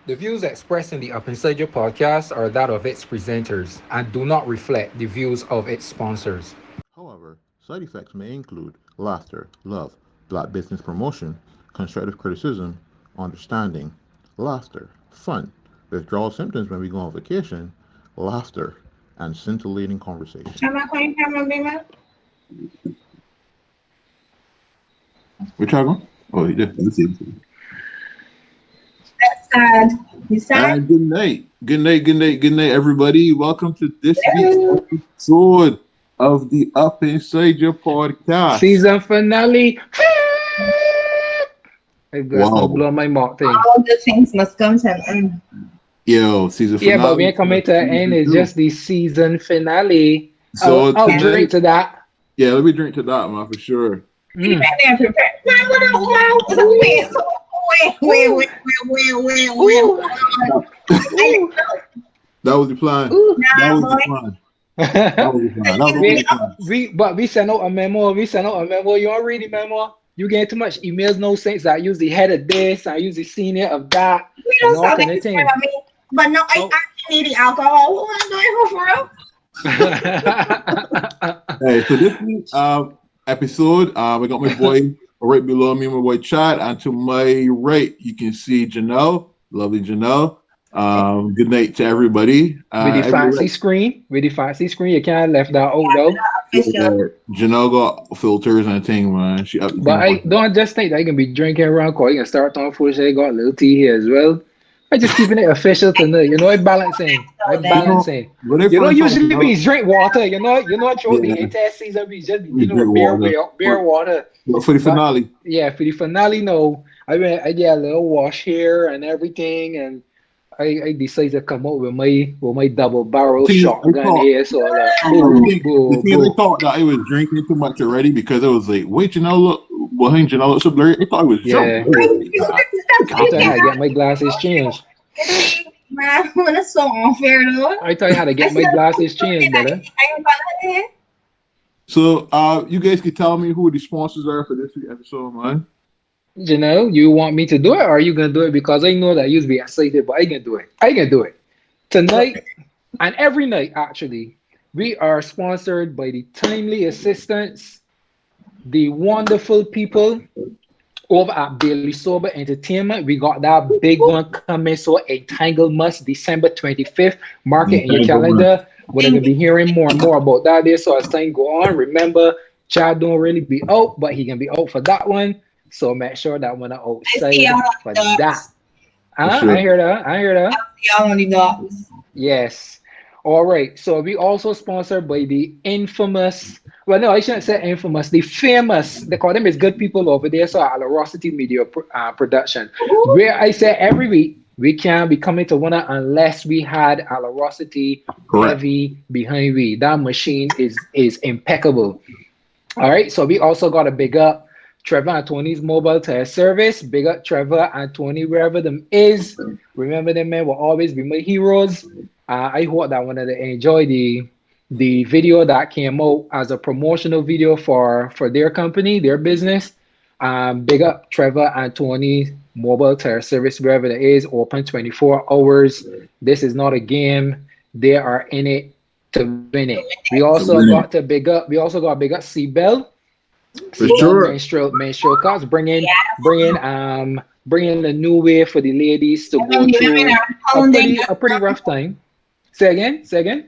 The views expressed in the Upinsideyuh podcast are that of its presenters and do not reflect the views of its sponsors. However, side effects may include laughter, love, black business promotion, constructive criticism, understanding, laughter, fun, withdrawal symptoms when we go on vacation, laughter, and scintillating conversation. Am I calling camera, baby? Which I go? Oh, you did. Let's see. That's sad. You sad? And good night. Good night, good night, good night, everybody. Welcome to this week's Hello. episode of the Up Inside Your podcast. Season finale. Hey, guys, Wow. don't blow my mark thing. All the things must come to an end. Yo, season finale. Yeah, but we ain't coming to the end. It's just the season finale. So I'll tonight- drink to that. Yeah, let me drink to that, man, for sure. Mm. Right there, prepare. Man, what up, man? Wait. That was the plan. Ooh. That was Nah, the boy. plan. That was the plan. That was the plan. But we sent out a memo. You don't read the memo. You get too much emails, no sense. I use the head of this. I use the senior of that. We don't And all sound kind like of this thing. for me. But no, I actually need the alcohol. What am I doing for real? Hey, so this week's episode, I got my boy right below me, my boy Chad, and to my right, you can see Janelle, lovely Janelle. Good night to everybody. With the fancy screen, you can't left that out though. Janelle got filters and thing, man. She up. But I don't just think that you can be drinking around cause you can start on full shit. Got a little tea here as well. I just keeping it official tonight. You know, it's balancing. Usually we drink water. You know, throughout the entire season we just be dealing with beer water. For the finale. Yeah, for the finale, no. I get a little wash here and everything, and I decided to come out with my double barrel shotgun here. So like, I thought that I was drinking too much already because it was like, wait, Janelle look behind Janelle look so blurry. I thought I was drunk. I had to get my glasses changed. Man, that's so unfair, though. I tell you how to get my glasses changed, brother. So, you guys can tell me who the sponsors are for this week's episode, man. You want me to do it, or are you gonna do it? Because I know that you'll be excited, but I can do it. Tonight and every night, actually, we are sponsored by the Timely Assistance, the wonderful people over at Daily Sober Entertainment. We got that big one coming, so Entanglement, December 25th. Mark it in your calendar. We're going to be hearing more and more about that there. So as time go on, remember, Chad don't really be out, but he can be out for that one. So make sure that when I'm outside for that. Sure. I hear that. Y'all on the dogs. Yes. All right. So we also sponsored by the infamous, well, no, I shouldn't say infamous, the famous, they call them as good people over there. So Alarosity Media Production, where I say every week, we can't be coming to one unless we had Alarosity heavy behind we. That machine is impeccable. All right. So we also got to big up Trevor and Tony's mobile test service. Big up Trevor and Tony wherever them is. Remember them men will always be my heroes. I hope that one of they enjoy the video that came out as a promotional video for their company, their business. Big up Trevor and Tony mobile tire service wherever it is, open 24 hours. This is not a game. They are in it to win it. We also got big up Seabell. For sure. Menstrual cups, bringing a new way for the ladies to go through a pretty rough time. Say again.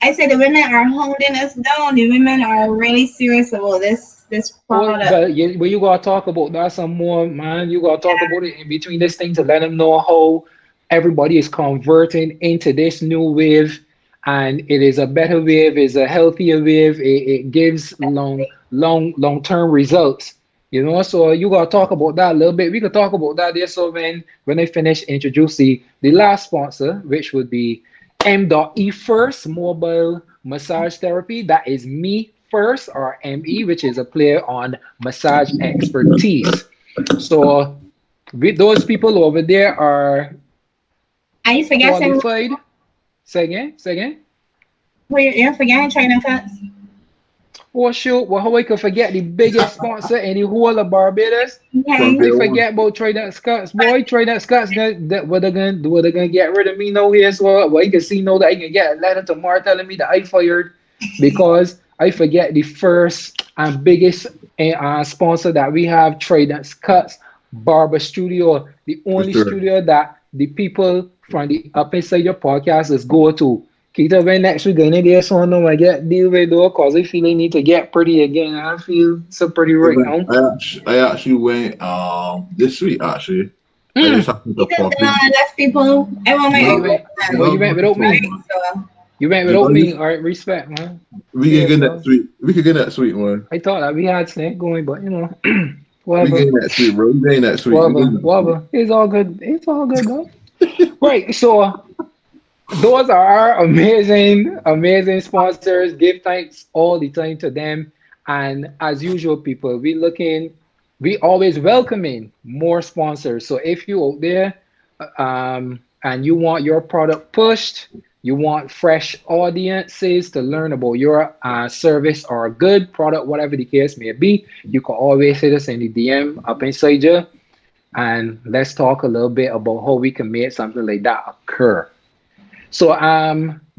I said the women are holding us down. The women are really serious about this product. But you gotta talk about that some more, man. You gotta talk about it in between this thing to let them know how everybody is converting into this new wave, and it is a better wave, it's a healthier wave. It gives long-term results. You know, so you gotta talk about that a little bit. We could talk about that there. So when I finish, introduce the last sponsor, which would be M.E First Mobile Massage Therapy. That is Me First, or ME, which is a play on massage expertise. So with those people over there are qualified. Say again. Well, you're forgetting China cuts. Oh shoot, well how I could forget the biggest sponsor in the whole of Barbados? I Okay. Frontier One. forget about Trident Scots, boy. Trident Scots that what they gonna get rid of me now here, so well, you can see now that I can get a letter tomorrow telling me that I fired because I forget the first and biggest sponsor that we have, Trident Scots Barber Studio, the For only sure. studio that the people from the Up Inside Your podcasters go to. Kita when next week gonna there so no I get deal with though cause I feel I need to get pretty again. I feel so pretty right now. I actually went this week actually. I just Mm. happened to It pop doesn't in. left people. I want Oh, my you No, went. Oh, no, you went no, without me. right? So You went you without know, me. All right, respect, man. we can Cheers, get bro. that sweet. We can get that sweet one. I thought that we had snake going, but you know, We whatever, getting that sweet, bro. We getting that sweet. We whatever, getting that sweet. whatever. It's all good. It's all good though. Right. So those are our amazing, amazing sponsors. Give thanks all the time to them. And as usual, people, we always welcoming more sponsors. So if you out there, and you want your product pushed, you want fresh audiences to learn about your service or good product, whatever the case may be, you can always hit us in the DM up inside you, and let's talk a little bit about how we can make something like that occur. So,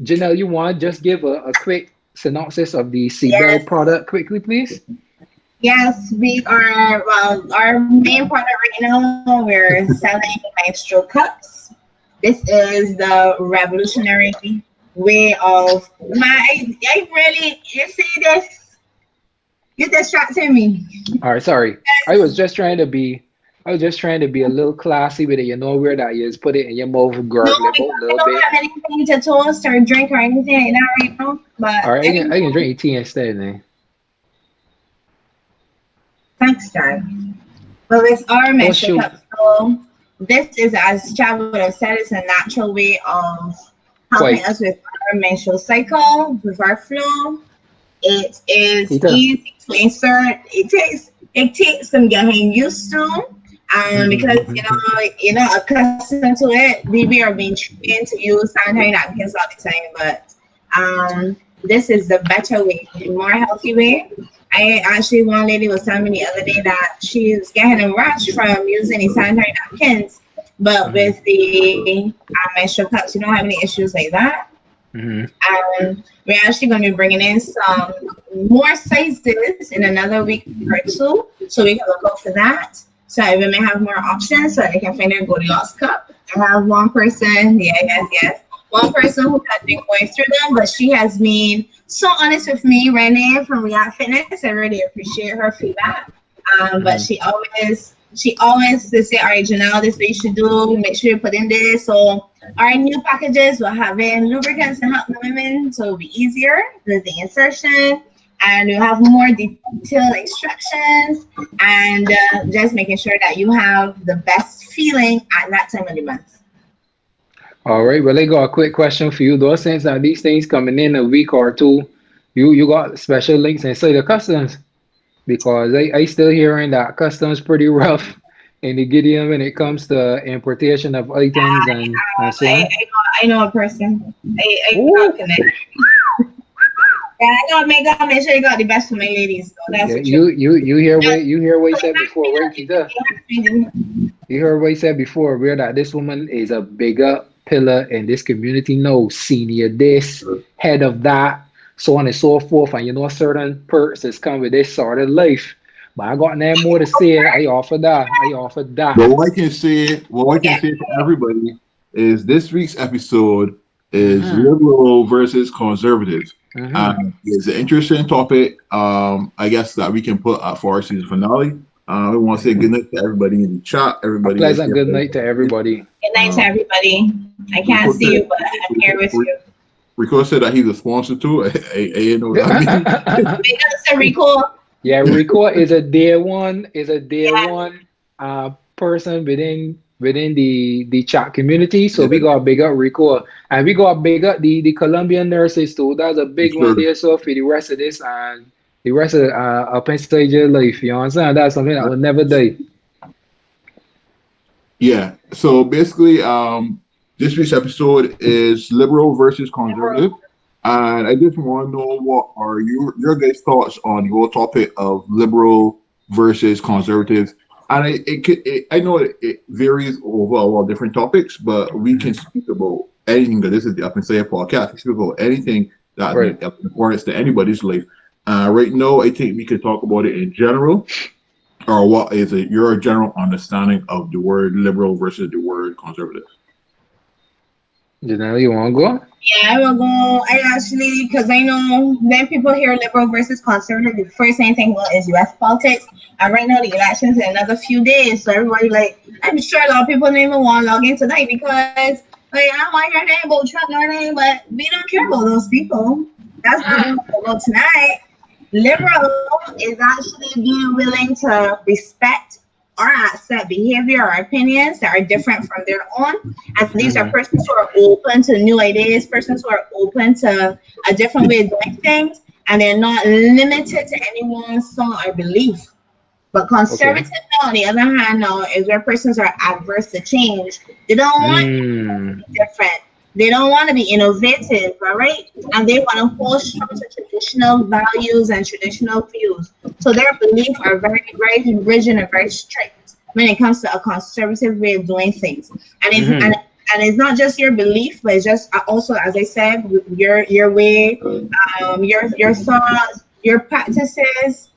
Janelle, you want to just give a quick synopsis of the Seabell yes, product quickly, please? yes, we are. Well, our main product right now, we're selling menstrual cups. This is the revolutionary way of my. I really, you see this? You distracting me. All right, sorry. I was just trying to be, I was just trying to be a little classy with it. You know where that is. Put it in your mouth, No, gargle it because out a I little don't bit. have anything to toast or drink or anything like that right now. All But right, I can anyway, drink your tea instead, man. thanks, John. Well, it's our Oh menstrual shoot! cup. So this is, as Chad would have said, it's a natural way of helping us Wait, with our menstrual cycle, with our flow. It is Peter. easy to insert. It takes some getting used to. Because you're not accustomed to it. We are being trained to use sanitary napkins all the time, but this is the better way, the more healthy way. I actually, one lady was telling me the other day that she was getting a rash from using the sanitary napkins, but Hmm. with the menstrual cups, you don't have any issues like that. Hmm. We're actually going to be bringing in some more sizes in another week or two, so we can look out for that. So that we may have more options, so they can find their Goldilocks cup. I have one person, yeah, yes, yes, one person who has been going through them, but she has been so honest with me, Renee from React Fitness. I really appreciate her feedback. But Hmm. she always they say, all right, Janelle, this is what you should do. Make sure you put in this. So our new packages will have in lubricants to help the women, so it'll be easier with the insertion, and you'll have more detailed instructions, and just making sure that you have the best feeling at that time of the month. All right. Well, I got a quick question for you. Though, since these things coming in a week or two, you got special links inside the customs because I still hearing that customs pretty rough in the Gideon when it comes to importation of items and so I, on. I know a person. I got Ooh. connect. Yeah, I gotta make sure you got the best for my ladies. So that's Yeah, the truth. you hear what he said before, right, Keita? Yeah. You heard what he said before, where that this woman is a bigger pillar in this community. No, senior this, head of that, so on and so forth. And you know, certain perks that's come with this sort of life. But I got nothing more to say. I offer that. I offer But that. what I can say for everybody is this week's episode is Mm-hmm. liberal versus conservative. Mm-hmm. It's an interesting topic. I guess that we can put for our season finale. We want to say good night to everybody in the chat, A everybody that's pleasant here. good night to everybody. Good night to Uh, everybody. I can't Rico see said, you, but I'm here with you. Rico said that he's a sponsor too. You know what I mean? Big ups to Rico. Yeah, Rico is a day Yeah, one person within the chat community. So we Yeah, got big up Rico and we got big up the Colombian nurses too. That's a for big one sure. there. So for the rest of this and the rest of up inside your life, you know what I'm saying? That's something that will never die. Yeah. So basically, this week's episode is liberal versus conservative. And I just want to know what are your guys' thoughts on the whole topic of liberal versus conservative. And I know it varies over a lot of different topics, but we can Mhm. speak about anything. Because this is the Up and Say podcast. We speak about anything that Right. of importance to anybody's life. Right now, I think we could talk about it in general, or what is it? Your general understanding of the word liberal versus the word conservative. Janelle, you want to go? Yeah, I will go. I actually, because I know when people hear liberal versus conservative, the first thing they think about is U.S. politics. And right now, the elections in another few days. So everybody, like, I'm sure a lot of people don't even want to log in tonight because, like, I don't want to hear anything about Trump or anything, but we don't care about those people. That's not what we're about tonight. Liberal is actually being willing to respect or accept behavior or opinions that are different from their own. And these are Mhm. persons who are open to new ideas, persons who are open to a different way of doing things, and they're not limited to anyone's thought or belief. But Okay. conservative, on the other hand, now is where persons are adverse to change. They don't want Mm. different. They don't want to be innovative, all right? And they want to hold strong to traditional values and traditional views. So their beliefs are very, very rigid and very strict when it comes to a conservative way of doing things. And it's Mhm. and it's not just your belief, but it's just also, as I said, your way, your thoughts, your practices.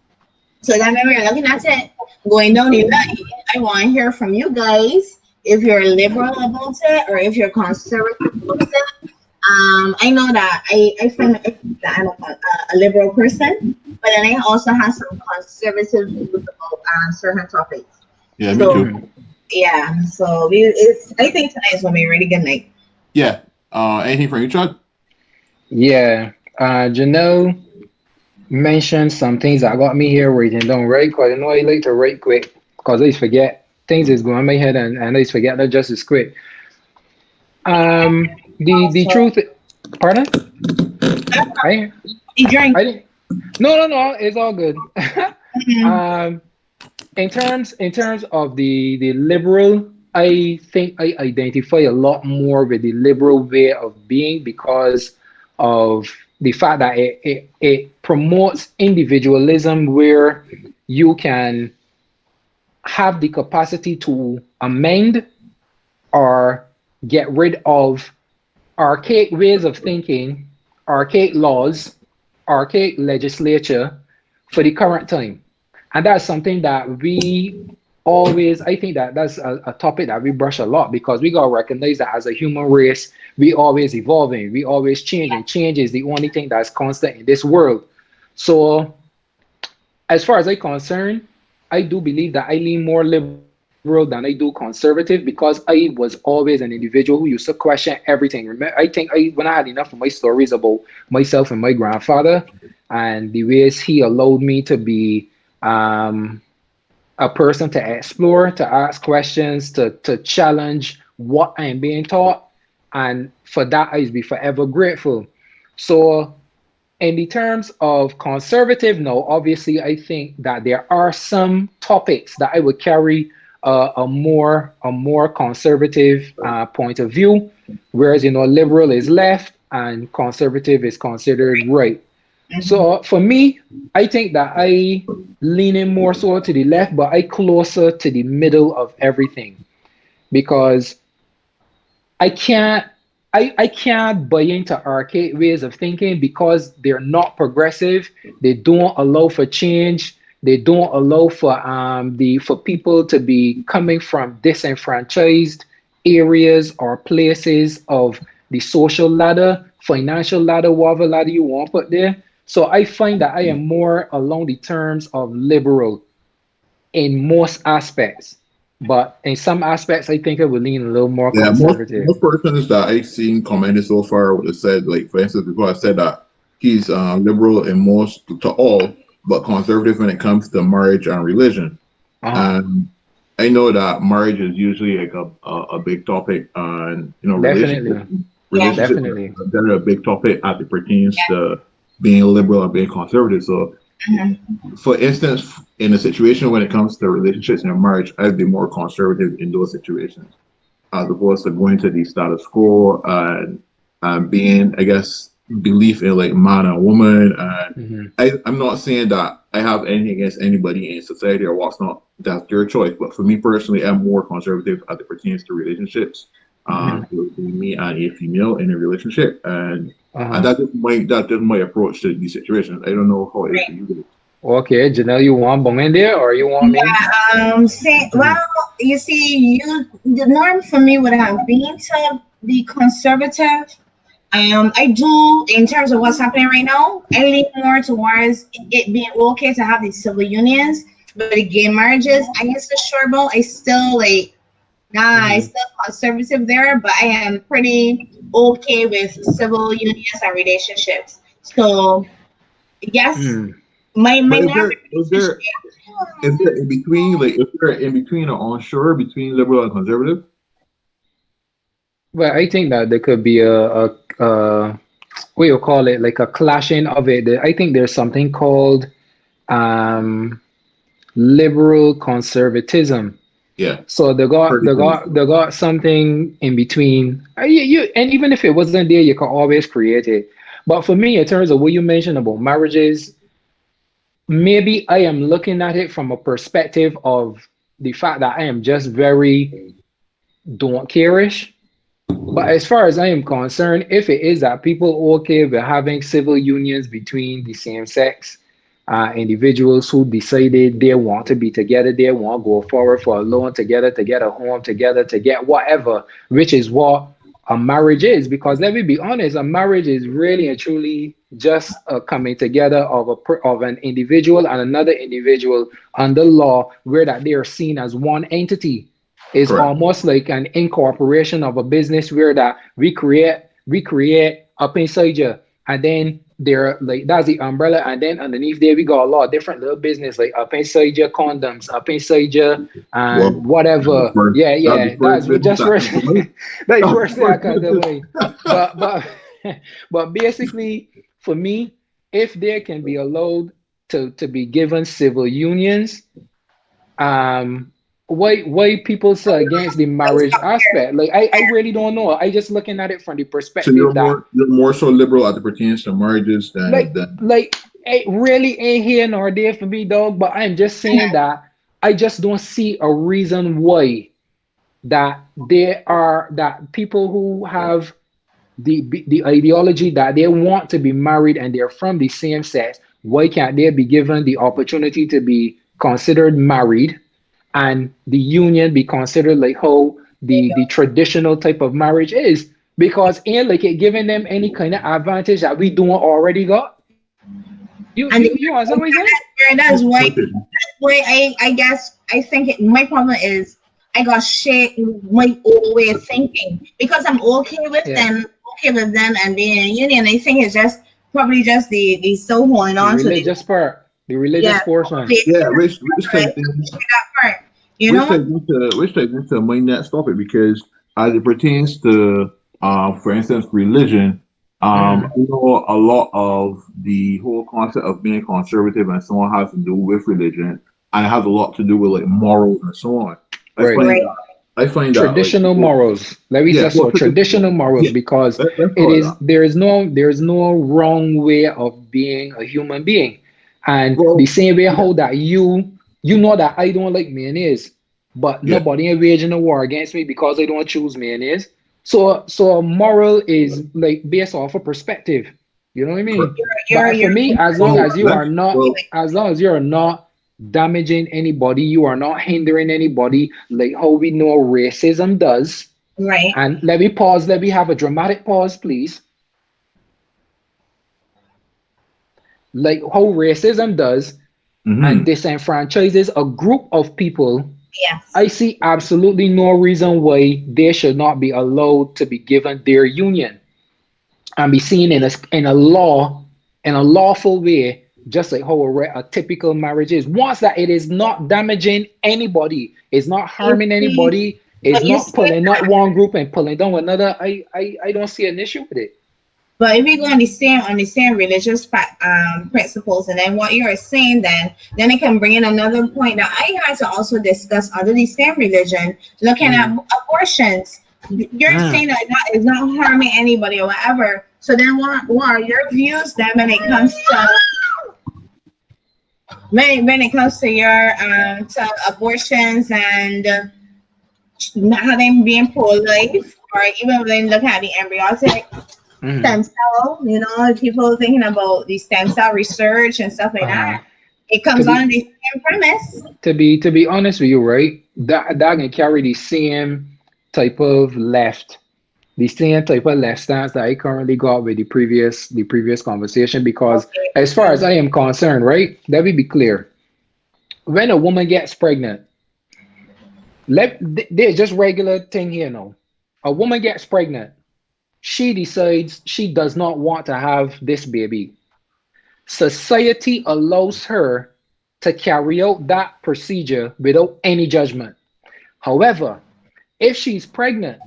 So that when we're looking at it, going down the line, I want to hear from you guys if you're liberal about it or if you're conservative about it. I know that I find that I'm a liberal person, but then I also have some conservative views about certain topics. Yeah, me So too. Mhm. yeah, so it's I think tonight is gonna be a really good night. Yeah. Anything from you, Chad? Yeah. Janelle mentioned some things that got me here writing down, right? Because I know I like to write quick because I just forget things is going in my head and I just forget that just as quick. The Also, truth, pardon? I the drink. I didn't. No. It's all good. Mhm. um, in terms of the liberal, I think I identify a lot more with the liberal way of being because of the fact that it promotes individualism where you can have the capacity to amend or get rid of archaic ways of thinking, archaic laws, archaic legislature for the current time. And that's something that we always, I think that that's a topic that we brush a lot because we got to recognize that as a human race, we always evolving, we always changing. Change is the only thing that's constant in this world. So as far as I'm concerned, I do believe that I lean more liberal than I do conservative because I was always an individual who used to question everything. Remember, I think when I had enough of my stories about myself and my grandfather and the ways he allowed me to be um, a person to explore, to ask questions, to challenge what I am being taught. And for that, I be forever grateful. So in the terms of conservative, no, obviously, I think that there are some topics that I would carry a more conservative point of view, whereas liberal is left and conservative is considered right. So for me, I think that I leaning more so to the left, but I closer to the middle of everything because I can't I can't buy into archaic ways of thinking because they're not progressive. They don't allow for change. They don't allow for people to be coming from disenfranchised areas or places of the social ladder, financial ladder, whatever ladder you want to put there. So I find that I am more along the terms of liberal in most aspects. But in some aspects, I think I would lean a little more Yeah, conservative. most persons that I've seen commented so far would have said, like, for instance, before I said that he's liberal in most to all, but conservative when it comes to marriage and religion. Uh-huh. And I know that marriage is usually like a big topic, and relationships Definitely. Yeah. relationships Definitely. are generally a big topic as it pertains to being liberal and being conservative. So, Mhm. for instance, in a situation when it comes to relationships and marriage, I'd be more conservative in those situations as opposed to going to the status quo and being, I guess, belief in like man and woman, and Hmm. I'm not saying that I have anything against anybody in society or what's not. That's their choice. But for me personally, I'm more conservative as it pertains to relationships. Hmm. It would be me and a female in a relationship, and Uh-huh. that is my approach to these situations. I don't know how it is for you guys. Okay, Janelle, you want bong in there or you want me? Yeah, well, you see, the norm for me would have been to be conservative. I do, in terms of what's happening right now, I lean more towards it being okay to have these civil unions, but the gay marriages, I guess the sure about, I still like, nah, I Hmm. still conservative there, but I am pretty okay with civil unions and relationships. So, yes, Hmm. my But norm is there in between, like is there in between or onshore between liberal and conservative? Well, I think that there could be a what you call it, like a clashing of it. I think there's something called um, liberal conservatism. Yeah, So pretty cool. they got something in between. And even if it wasn't there, you can always create it. But for me, in terms of what you mentioned about marriages, maybe I am looking at it from a perspective of the fact that I am just very don't care-ish. But as far as I am concerned, if it is that people okay with having civil unions between the same sex individuals who decided they want to be together, they want to go forward for a loan together, to get a home together, to get whatever, which is what a marriage is. Because let me be honest, a marriage is really and truly just a coming together of of an individual and another individual under law, where that they are seen as one entity. Is Correct. almost like an incorporation of a business where that we create up inside you, and then there like that's the umbrella, and then underneath there we got a lot of different little business like up inside your condoms, up inside your and Well, that's the whatever. first, Yeah, that's the yeah, first that's business just that first comes to mind. that's the That's the first thing I first can do. business. But but basically for me, if there can be allowed to be given civil unions, um why people so against the marriage aspect, like I really don't know. I just looking at it from the So perspective that you're more so liberal as it pertains to marriages than like it really ain't here nor there for me, dog. But I'm just saying that I just don't see a reason why that there are that people who have the ideology that they want to be married and they're from the same sex, why can't they be given the opportunity to be considered married and the union be considered like how the traditional type of marriage is? Because ain't like it giving them any kind of advantage that we don't already got. and You understand what I'm saying? that's why okay. I guess I think my problem is I got shaped my old way of thinking because I'm Yeah, okay with them and being in a union. I think it's just probably just the so holding the on to the religious part, the religious yeah, portion. probably Yeah, which I takes appreciate things that part, you which know? takes into my next topic because as it pertains to for instance religion, Mm, you know a lot of the whole concept of being conservative and so on has to do with religion and it has a lot to do with like morals and so on. I right. find Right. that I find that like Traditional people morals. Let me yeah, just well say traditional traditional morals yeah, because let's it call it is that. there is no wrong way of being a human being. And the Well same way yeah, how that you know that I don't like mayonnaise, but yeah, nobody ain't waging a war against me because I don't choose mayonnaise. So a moral is like based off a perspective. You know what I correct. mean? You're But for you're me, Well let's well as long as you're not damaging anybody, you are not hindering anybody, like how we know racism does. right. And let me pause, let me have a dramatic pause, please. Like how racism does and hmm disenfranchises a group of people, Yes. I see absolutely no reason why they should not be allowed to be given their union and be seen in a law in a lawful way, just like how a typical marriage is. Once that it is not damaging anybody, it's not You harming see, anybody, it's but you not see pulling up one group and pulling down another. I don't see an issue with it. But if we go on the same religious principles, and then what you're saying, then it can bring in another point that I had to also discuss under the same religion, looking at Mm, abortions. You're saying mm, that it's not harming anybody or whatever, So then, what are your views then when it comes to when it comes to your to abortions and how them being pro-life, or even when looking at the embryonic Mhm. stem cell, people thinking about the stem cell research and stuff like Uh-huh. that. It To comes on be the same premise. to be honest with you, right? That can carry the same type of left, the same type of left stance that I currently got with the previous conversation. Because Okay. as far as I am concerned, right? Let me be clear. When a woman gets pregnant, there's just regular thing here now. A woman gets pregnant. She decides she does not want to have this baby. Society allows her to carry out that procedure without any judgment. However, if she's pregnant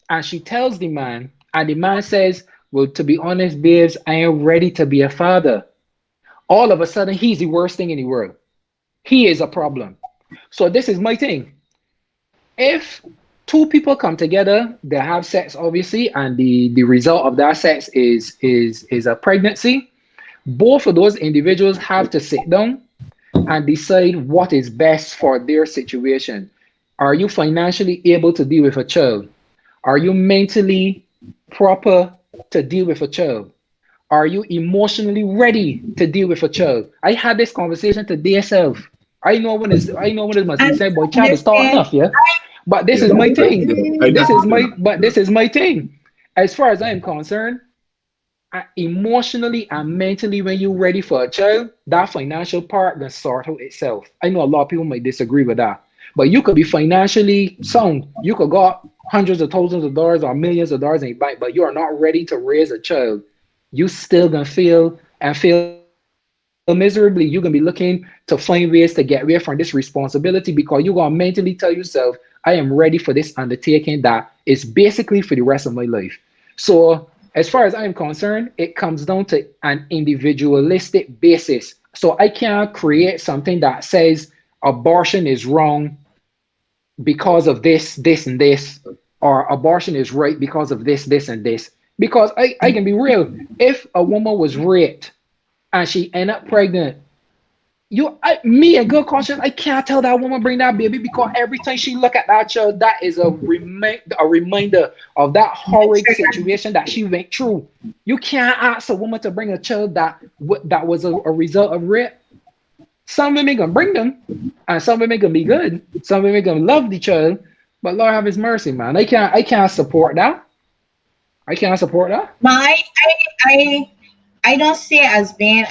and she tells the man, and the man says, well, to be honest, babes, I am ready to be a father, all of a sudden he's the worst thing in the world. He is a problem. So this is my thing. If two people come together, they have sex, obviously, and the result of that sex is a pregnancy, both of those individuals have to sit down and decide what is best for their situation. Are you financially able to deal with a child? Are you mentally proper to deal with a child? Are you emotionally ready to deal with a child? I had this conversation today itself. I know when it must be And said, boy, child is tall understand. enough, yeah. But this Yeah, is my thing. I This is disagree on my that. but this is my thing. As far as I am concerned, emotionally and mentally, when you're ready for a child, that financial part can sort out itself. I know a lot of people might disagree with that, but you could be financially sound. You could got hundreds of thousands of dollars or millions of dollars in your bank, but you are not ready to raise a child. You still gonna feel miserably. You're gonna be looking to find ways to get away from this responsibility because you're gonna mentally tell yourself, I am ready for this undertaking that is basically for the rest of my life. So as far as I am concerned, it comes down to an individualistic basis. So I can't create something that says abortion is wrong because of this, this, and this, or abortion is right because of this, this, and this. Because I can be real. If a woman was raped and she end up pregnant, me a good conscience, I can't tell that woman bring that baby because every time she look at that child, that is a reminder of that horrid situation that she went through. You can't ask a woman to bring a child that was a result of rape. Some women gonna bring them, and some women gonna be good. Some women gonna love the child, but Lord have His mercy, man. I can't support that. I can't support that. But I I don't see it as being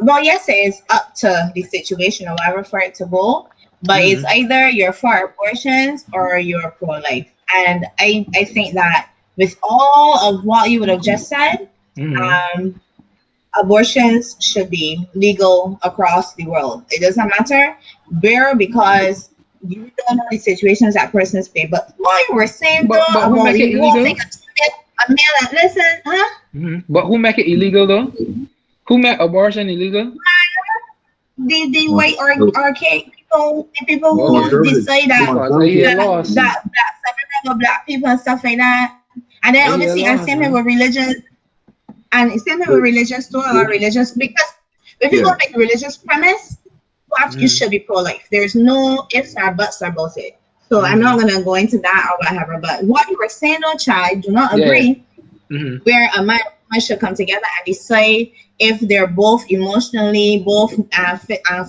well, yes, it is up to the situation or whatever for it to go, but it's Mm-hmm. either you're for abortions or you're pro life. And I think that with all of what you would have just said, Mm-hmm. um abortions should be legal across the world. It doesn't matter where, because you don't know the situations that persons face. But what you were saying But though who about make it the whole thing, illegal? a man that listen, huh? But who make it illegal though? Who make abortion illegal? The Come white or on, archaic people, the people who Okay, conservative. decide Come that on, because I hear conservative. loss. that separate of black people and stuff like that. And then I hear obviously, and loss, same thing man. with religion, and same thing with But, religious too, or but, religious, because if you go yeah, make religious premise, you Mm-hmm. should be pro-life. There's no ifs or buts about it. So I'm Mm-hmm. not gonna go into that or whatever. But what you were saying, though, child, I do not Yeah. agree Mm-hmm. where a man and woman should come together and decide if they're both emotionally, both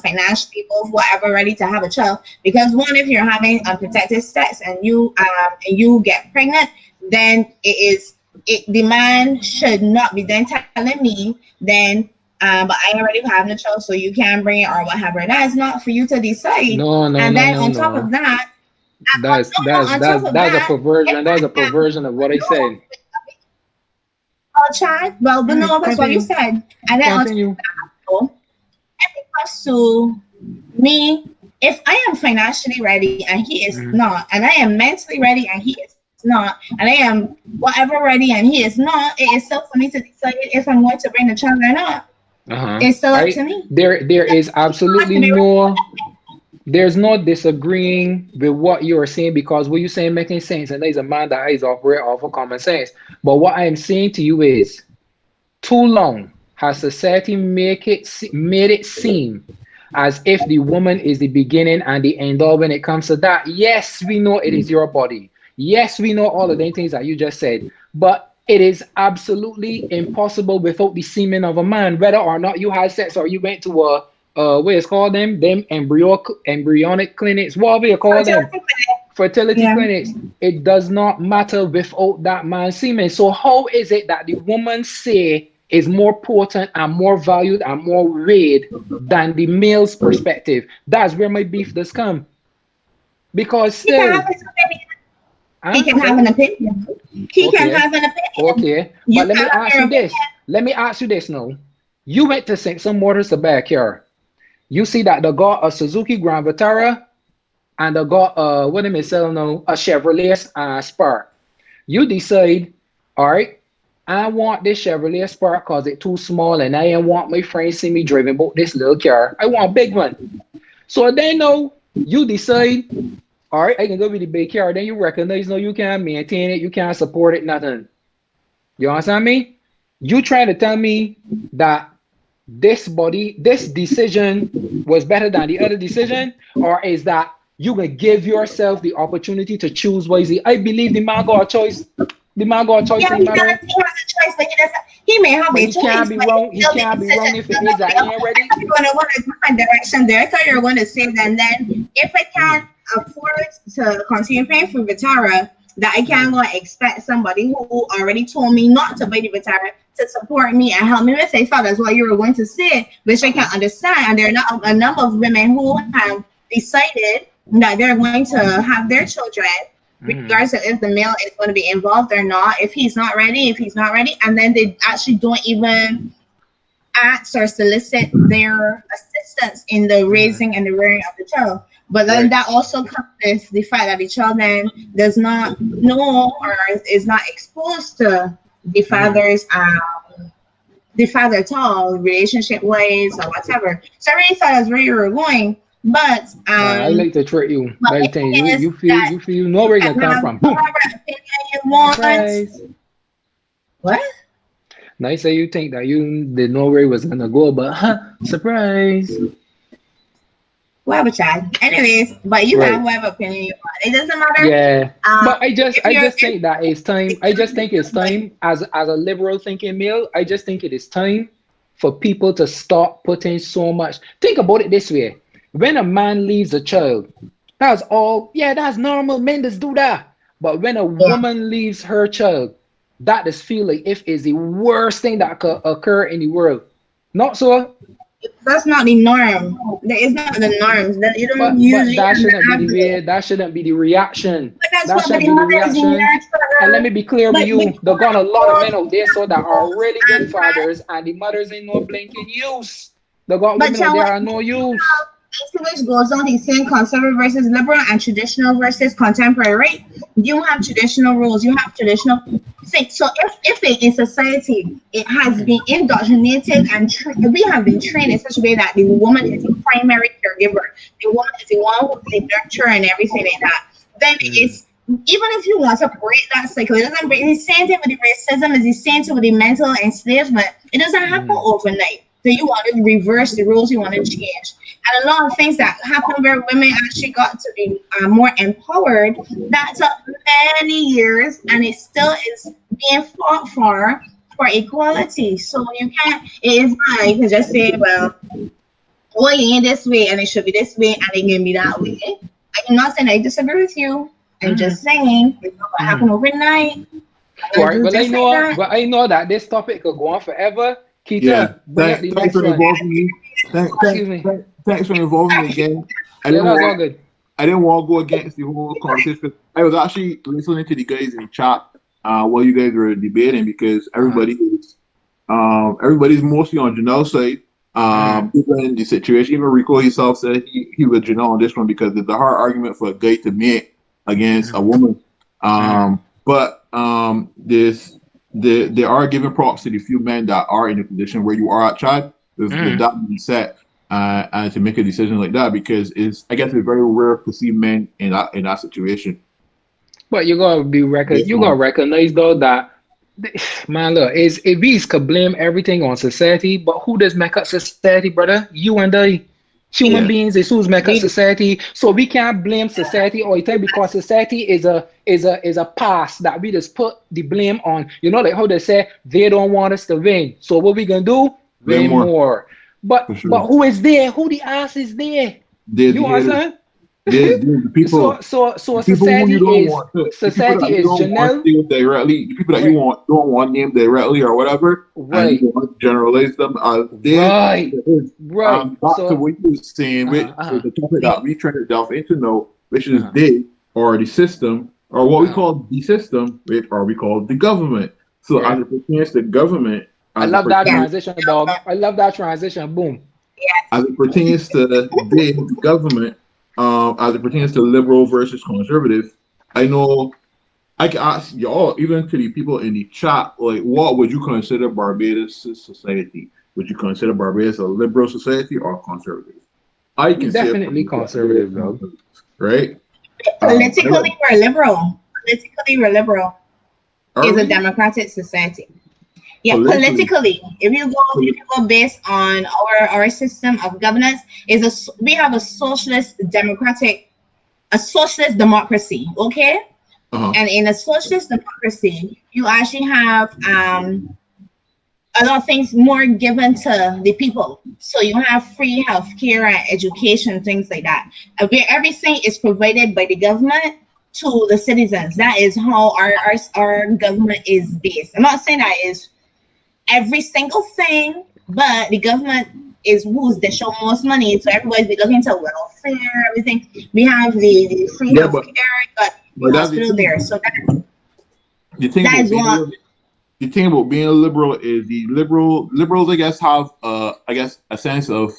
financially, both whatever, ready to have a child. Because one, if you're having unprotected sex and you get pregnant, then the man should not be then telling me then. But I ain't ready for having a child, so you can bring it or whatever. That is not for you to decide. No, no, And no, then no, on top of no. that, That's no, that's on that's top of that's a that, if perversion. That's a I am perversion of what I no, said. child. Well, but Mm, no, that's what you continue. said. And then on top Continue. of that, though, if it comes to me, if I am financially ready and he is Mm-hmm. not, and I am mentally ready and he is not, and I am whatever ready and he is not, it is still for me to decide if I'm going to bring the child or not. Uh-huh. It's still up to I me. there So is you have to absolutely be ready. no there's no disagreeing with what you're saying because what you're saying making sense and there's a man that is operate off of common sense. But what I am saying to you is Too long has society made it seem as if the woman is the beginning and the end all when it comes to that. Yes, we know it is your body. Yes, we know all of the things that you just said, but it is absolutely impossible without the semen of a man, whether or not you had sex or you went to a what is called them embryonic clinics. What do you call them? Fertility Yeah. clinics. It does not matter without that man's semen. So how is it that the woman say is more potent and more valued and more weighed than the male's perspective? That's where my beef does come. Because He can still, have his opinion. He huh? can have Say, an opinion. He can okay, have an opinion. okay. You But let can me have ask your you opinion. this. Let me ask you this now. You went to St. Some Waters to buy a car. You see that they got a Suzuki Grand Vitara and they got what am I selling now? A Chevrolet Spark. You decide, all right, I want this Chevrolet Spark because it's too small and I ain't want my friends see me driving about this little car. I want a big one. So then now you decide, all right, I can go with the big car. Then you recognize no, you can't maintain it, you can't support it, nothing. You understand me? You trying to tell me that this decision was better than the other decision, or is that you can give yourself the opportunity to choose wisely? I believe the man got a choice. The man got a choice Yeah, in the matter, he has a choice, but he doesn't. He may have but a he can't choice, be but it's wrong. He still the can't be wrong decision. if it No, no, is that he no. ain't I ready. thought you were going to want a different direction there. I thought you were going to say that. And then if I can't Mm, afford to continue paying for Vitara, that I can't mm, go and expect somebody who already told me not to buy the Vitara to support me and help me with. I thought that's what you were going to say, which I can uh-uh, understand. And there are not a number of women who have decided that they're going to have their children mm, regardless of if the male is going to be involved or not, if he's not ready, and then they actually don't even ask or solicit their assistance in the mm. raising and the rearing of the child. But then Right. that also comes with the fact that the child then does not know or is not exposed to the Mm. father's the father at all, relationship ways or whatever. So I really thought that's where you were going. I like to trick you. But Like my thing thing is that you know you where you can can come have from. Boom. whatever opinion you want. Surprise. What? Nice say you think that you didn't know where it was gonna go, but huh, surprise. Whatever, child. Anyways, but you can have Right. whatever opinion you want. It doesn't matter. Yeah. Um, But if I you're just if think that it's time. I just think it's like time as a liberal thinking male, I just think it is time for people to stop putting so much. Think about it this way. When a man leaves a child, that's all, yeah, that's normal. Men just do that. But when a yeah, woman leaves her child, that just feel like if is the worst thing that could occur in the world. Not so, that's not the norm. That is not the norms. That you don't but usually that have the shouldn't be the average. way, that shouldn't be the reaction. But that's That what. But shouldn't the be the mother is the reaction. And let me nurturer. be clear with But you, you there got a lot of men out there so that are really good and fathers, and the mothers ain't no blinking use. They got but women out tell there what are no use. which goes on, he's saying conservative versus liberal and traditional versus contemporary, right? You have traditional rules, you have traditional things. So if in society it has been Mm, indoctrinated and we have been trained in such a way that the woman is the primary caregiver, the woman is the one who's the nurturer and everything like that, then mm, it's even if you want to break that cycle, it doesn't break. It's the same thing with the racism, it's the same thing with the mental enslavement. It doesn't happen mm, overnight. So you want to reverse the rules, you want to change. And a lot of things that happened where women actually got to be more empowered, that took many years and it still is being fought for equality. So you can't, it is not, you can just say, well, you ain't this way and it should be this way and it can be that way. I'm not saying I disagree with you. I'm mm, just saying it's not going to happen mm. overnight. I'm going to Right, do just like that. but I know that this topic could go on forever. Yeah. Kita, bring up the Thanks next for one. involving me. Excuse me. Thanks for involving me again. I Yeah, didn't that's all want good. I didn't want to go against the whole conversation. I was actually listening to the guys in chat while you guys were debating because Uh-huh. everybody's mostly on Janelle's side. Mm, Even the situation, even Rico himself said he was Janelle on this one because it's a hard argument for a guy to make against a mm, woman. mm, But this they are giving props to the few men that are in a position where you are at Chad with mm. that being said, and to make a decision like that because it's I guess it's very rare to see men in that situation. But you gotta Yes, you gotta ma'am. recognize though that Man, look, is we could blame everything on society, but who does make up society, brother? You and I. Human Yeah. beings is who's make up We society. So we can't blame society all the time because society is a past that we just put the blame on. You know, like how they say they don't want us to win. So what we gonna do? Way Win more more. for But sure. who is there? Who the ass is there? They're the You haters. understand? They're So the people who you don't want to, the people that society you is don't want Janelle. to directly, the people that you Right, want don't want named directly or whatever, and right, you want to generalize them as they. right, right. Back to So what you were saying, which uh-huh, is uh-huh, the topic that we trying to delve into now, which is uh-huh, they or the system, or what we uh-huh. call the system, which or we call the government. So as Right. it pertains to government, I as it love that yeah, pertains transition, dog. I love that transition. Boom. as it pertains to the government, as it pertains to liberal versus conservative, I know I can ask y'all, even to the people in the chat, like, what would you consider Barbados society? Would you consider Barbados a liberal society or conservative? I consider Definitely Barbados conservative, dog. conservative, right? I politically like, we're liberal. Politically we're liberal. are It's a we democratic society. Yeah, politically? politically, if you go based on our system of governance, we have a socialist democracy, okay? Uh huh. And in a socialist democracy, you actually have a lot of things more given to the people. So you have free healthcare and education, things like that. Where everything is provided by the government to the citizens. That is how our government is based. I'm not saying that is every single thing, but the government is who's they show most money. So everybody's be looking to welfare, everything. We have the free Yeah, healthcare, got the but that's the hospital there. thing. So The thing that about is what the thing about being a liberal is the liberals, I guess, have I guess a sense of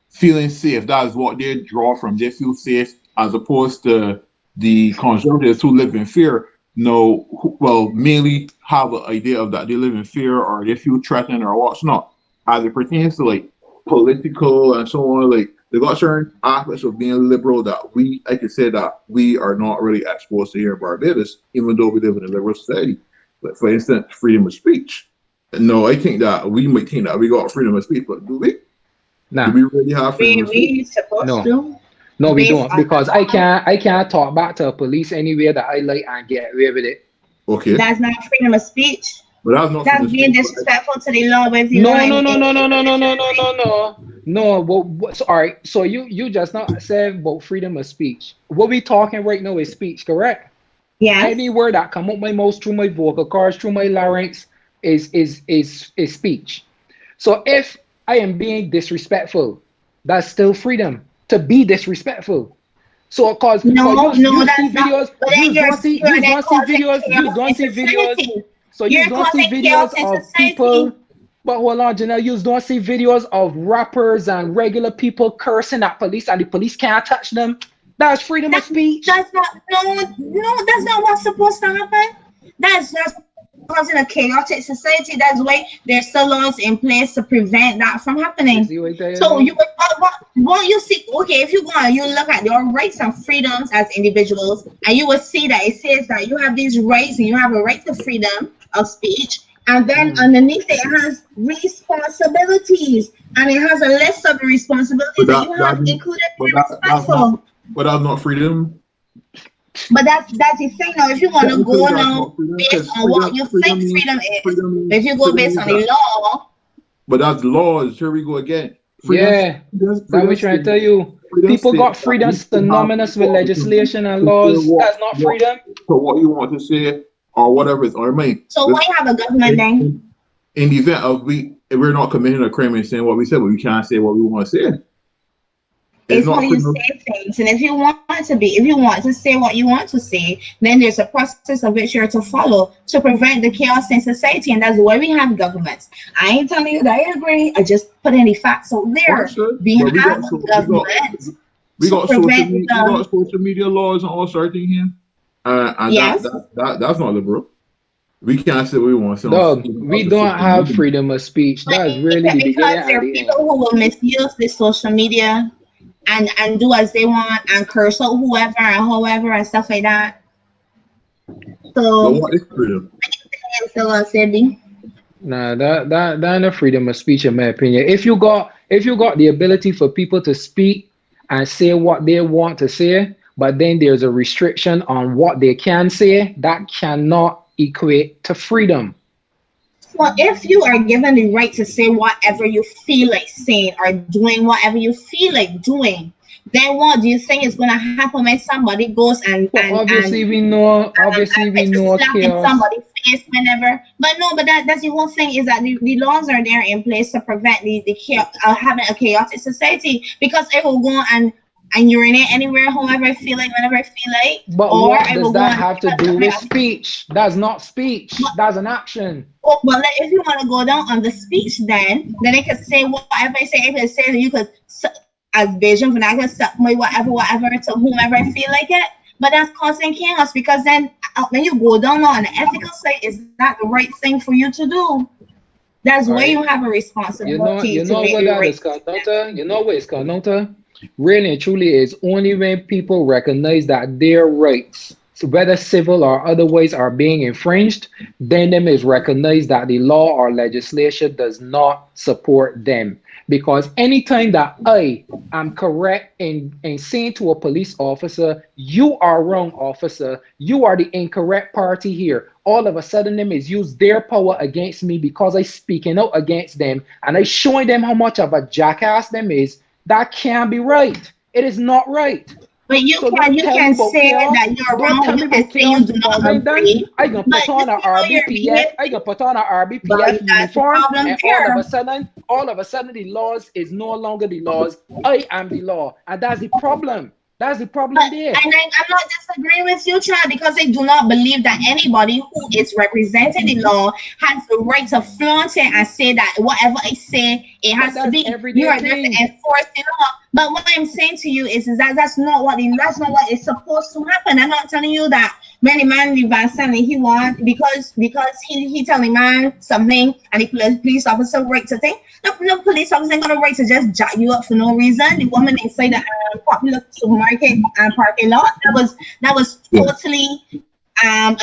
feeling safe. That is what they draw from. They feel safe as opposed to the conservatives who live in fear. No, well, mainly have an idea of that they live in fear or they feel threatened or what's not. As it pertains to like political and so on, like they got certain aspects of being liberal that I could say that we are not really exposed to here in Barbados, even though we live in a liberal society. But for instance, freedom of speech. No, I think that we might think that we got freedom of speech, but do we? Do Nah, we really have freedom of speech? we supposed no. to No, we based don't. on Because the law. I can't talk back to a police anywhere that I like and get away with it. Okay, That's not freedom of speech. but that's not freedom That's of being speech. disrespectful to the law with the law No, no, no, in no, no, no, no, no, no, country. no, no. No, so, all right. So you just not said about freedom of speech. What we talking right now is speech, correct? Any Yes. word that come out my mouth through my vocal cords, through my larynx, is speech. So if I am being disrespectful, that's still freedom to be disrespectful. So cause No, you no, see that's not. videos, But then you're you then don't see causing videos, you chaos don't in see videos, society. so you You're don't see causing chaos videos in of society. people. But hold on, Janelle, you don't see videos of rappers and regular people cursing at police and the police can't touch them. That's freedom of That speech. that's not no, that's not what's supposed to happen. That's causing a chaotic society. That's why there's still laws in place to prevent that from You happening. see what I tell you, So dog? won't you see? Okay, if you go and you look at your rights and freedoms as individuals, and you will see that it says that you have these rights and you have a right to freedom of speech, and then Mhm. underneath it has responsibilities, and it has a list of the responsibilities But that you have that included but being respectful. that's not freedom. But that's the thing now. If you want to Technically, go that's now not freedom based because on what you think freedom is, but if you go based on the that. law, But that's laws. Here we go again. Freedom, Yeah, that we freedom trying to state, tell you. freedom People state got that freedom you can have synonymous with equal opportunity legislation and to say laws. That's not freedom. what you want to say or whatever is on your mind. so why have a government In, then? in, in the event of we're not committing a crime and saying what we said, but we can't say what we want to say. It's It's how not you freedom. say things, and if you want to say what you want to say, then there's a process of which you're to follow to prevent the chaos in society, and that's why we have governments. I ain't telling you that I agree. I just put any facts out there. Understood. We But have a government we to got prevent we the got social media laws and all sorts of things here. And yes. that's not liberal. We can't say what we want to say on Dog, we social don't have media. freedom of speech. That's really the beginning Because there and are the people end. who will misuse this social media and do as they want and curse out whoever and however and stuff like that. But So what is freedom? Yes, hello, Cindy. Nah, that ain't a freedom of speech, in my opinion. If you got the ability for people to speak and say what they want to say, but then there's a restriction on what they can say, that cannot equate to freedom. Well, if you are given the right to say whatever you feel like saying or doing whatever you feel like doing, then what do you think is going to happen when somebody goes Well, and obviously we puts a know slap in chaos. somebody's face whenever? But no, but that's the whole thing is that the laws are there in place to prevent the chaos, having a chaotic society because I will go and urinate anywhere, however I feel like, whenever I feel like, But or what I does will go that and have to do with speech? That's not speech. That's an action. oh, well, if you want to go down on the speech, then I could say whatever I say. I could say that you could, as vision for that, I could suck my whatever to whomever I feel like it. But that's causing chaos because then when you go down on the ethical side, is that the right thing for you to do? That's All where you right. have a You know, responsibility you to know make what the that right is, decision. Carnota? You know what is Carnota? Really and truly is only when people recognize that their rights, so whether civil or otherwise, are being infringed, then them is recognized that the law or legislation does not support them. Because anytime that I am correct in saying to a police officer, you are wrong, officer, you are the incorrect party here, all of a sudden them is use their power against me because I speaking out against them and I showing them how much of a jackass them is. That can't be right. It is not right. But So you don't tell me can about say that chaos. you're Don't wrong. tell You me can about say you chaos do because not when done, agree. I gonna But put on a your RBPF. I behavior. gonna put on a But RBPF that's the uniform, problem and there. all of a sudden, the laws is no longer the laws. I am the law, and that's the problem. That's the problem But there. I'm not disagreeing with you, Chad, because I do not believe that anybody who is representing the law has the right to flaunt it and say that whatever I say, it But has to that's be. You everyday are there to thing. enforce the law. But what I'm saying to you is that that's not what is supposed to happen. I'm not telling you that when the man the van suddenly he want because he telling man something and the police officer right to think. No police officer ain't got a right to just jack you up for no reason. The woman inside the popular supermarket parking lot that was Yeah, totally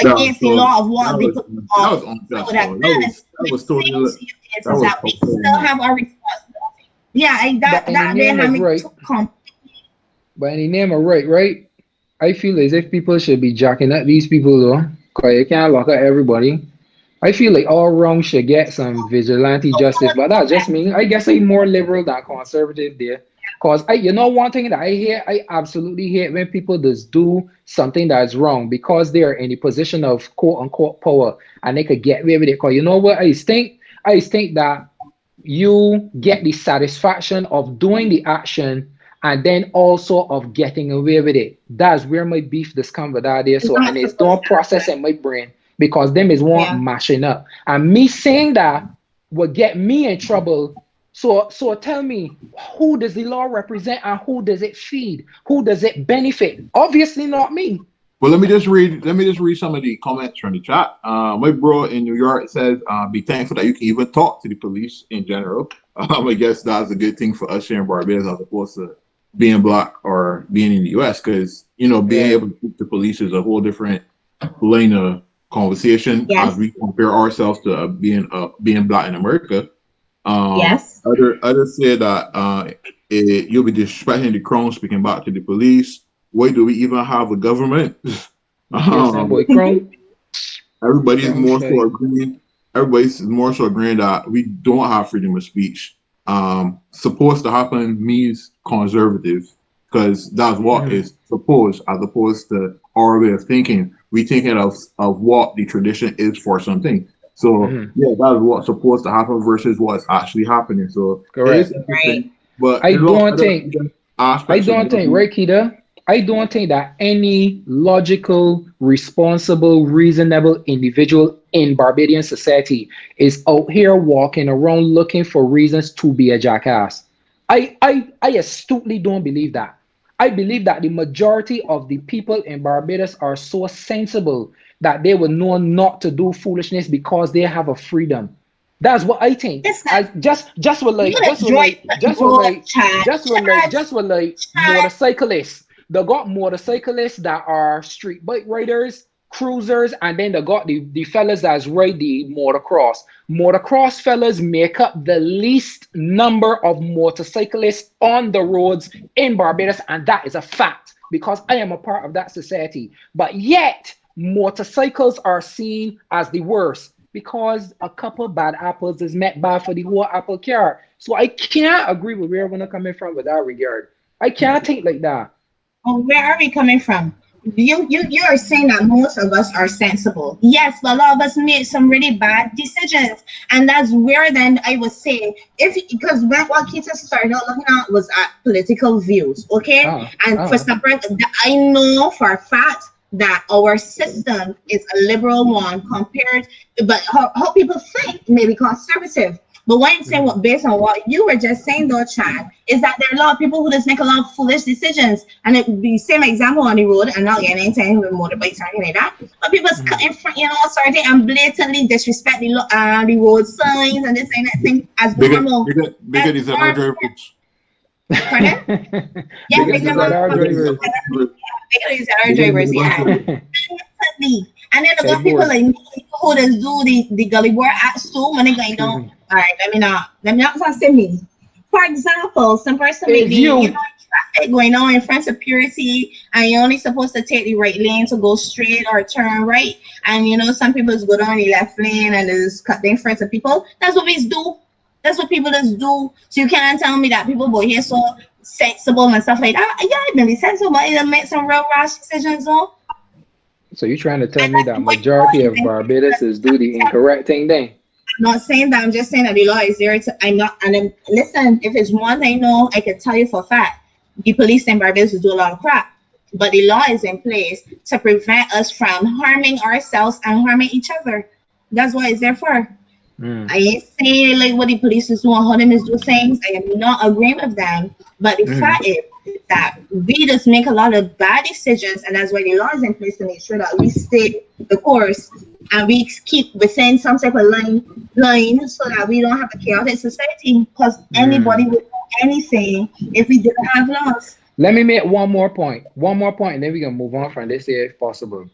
that was against the so law of that what the was that was officer unjust would have though. done. That What I'm was saying totally to you that is was that we totally still not. have our responsibility. Yeah, But in the that they name have of me right, to come. but in the name of right, right? I feel as if people should be jacking at these people though, cause you can't lock up everybody. I feel like all wrong should get some vigilante So justice, but that's just okay. me. I guess I'm more liberal than conservative there. Cause one thing that I hate, I absolutely hate when people just do something that's wrong because they are in the position of quote unquote power and they could get away with it. Cause you know what I think that you get the satisfaction of doing the action and then also of getting away with it. That's where my beef just come with that there. It's So and not it's supposed don't to process happen. in my brain because them is want Yeah. mashing up. And me saying that would get me in trouble. So tell me, who does the law represent and who does it feed? Who does it benefit? Obviously not me. Well, let me just read some of the comments from the chat. My bro in New York says, "Be thankful that you can even talk to the police in general." I guess that's a good thing for us here in Barbados as opposed to being black or being in the U.S. Because being Right. able to speak to police is a whole different lane of conversation as Yes. we compare ourselves to being black in America. Yes. Others say that you'll be disrespecting the crown speaking back to the police. Why do we even have a government? Yes, that um, boy Chrome. everybody's Chrome more so shy. agreeing. Everybody's more so agreeing that we don't have freedom of speech. Supposed to happen means conservative because that's what Mhm. is supposed, as opposed to our way of thinking. We thinking of what the tradition is for something. So Mhm. yeah, that's what's supposed to happen versus what's actually happening. So it is Correct. Right. interesting, but I there's a lot of don't other think I aspects of don't this. think, right, Keita? I don't think that any logical, responsible, reasonable individual in Barbadian society is out here walking around looking for reasons to be a jackass. I astutely don't believe that. I believe that the majority of the people in Barbados are so sensible that they will know not to do foolishness because they have a freedom. That's what I think. Listen, I just with you like could just with enjoy like just with go like just with like chat. motorcyclists. They got motorcyclists that are street bike riders, cruisers, and then they got the fellas that's ride the motocross. Motocross fellas make up the least number of motorcyclists on the roads in Barbados, and that is a fact because I am a part of that society. But yet, motorcycles are seen as the worst because a couple bad apples is met bad for the whole apple cart. So I can't agree with where we're coming from with that regard. I can't think like that. Oh, where are we coming from? You are saying that most of us are sensible. Yes, but a lot of us made some really bad decisions, and that's where then I would say if because when what Kita started out looking at was at political views, okay, and for some reason, I know for a fact that our system is a liberal one compared, but how people think may be conservative. But what I'm saying, what based on what you were just saying, though, Chad, is that there are a lot of people who just make a lot of foolish decisions. And it the same example on the road, and not getting anything with motorbikes or anything like that. But people cut in front, starting and blatantly disrespect the road signs and this and that thing as normal. Bigger these are our drivers. Pardon? Yeah, bigger these are our drivers. Bigger these are our drivers. Yeah. And then the got people like me who just do the gully boy acts too when they going down. All right, let me not say me. For example, some person may be traffic going on in front of purity, and you're only supposed to take the right lane to go straight or turn right. And some people just go down the left lane and just cut in front of people. That's what we do. That's what people just do. So you can't tell me that people go here so sensible and stuff like that. Yeah, it may be sensible, but they make some real rash decisions though. So you're trying to tell me that majority of Barbados is do the incorrect thing then? I'm not saying that. I'm just saying that the law is there. Listen, if it's one thing I know, I can tell you for a fact, the police in Barbados do a lot of crap. But the law is in place to prevent us from harming ourselves and harming each other. That's what it's there for. I ain't saying like what the police is doing, how them is doing things. I am not agreeing with them. But the fact is that we just make a lot of bad decisions, and that's why the law is in place to make sure that we stay the course and we keep within some type of line so that we don't have a chaotic society, because anybody would do anything if we didn't have laws. Let me make one more point, and then we can move on from this here if possible.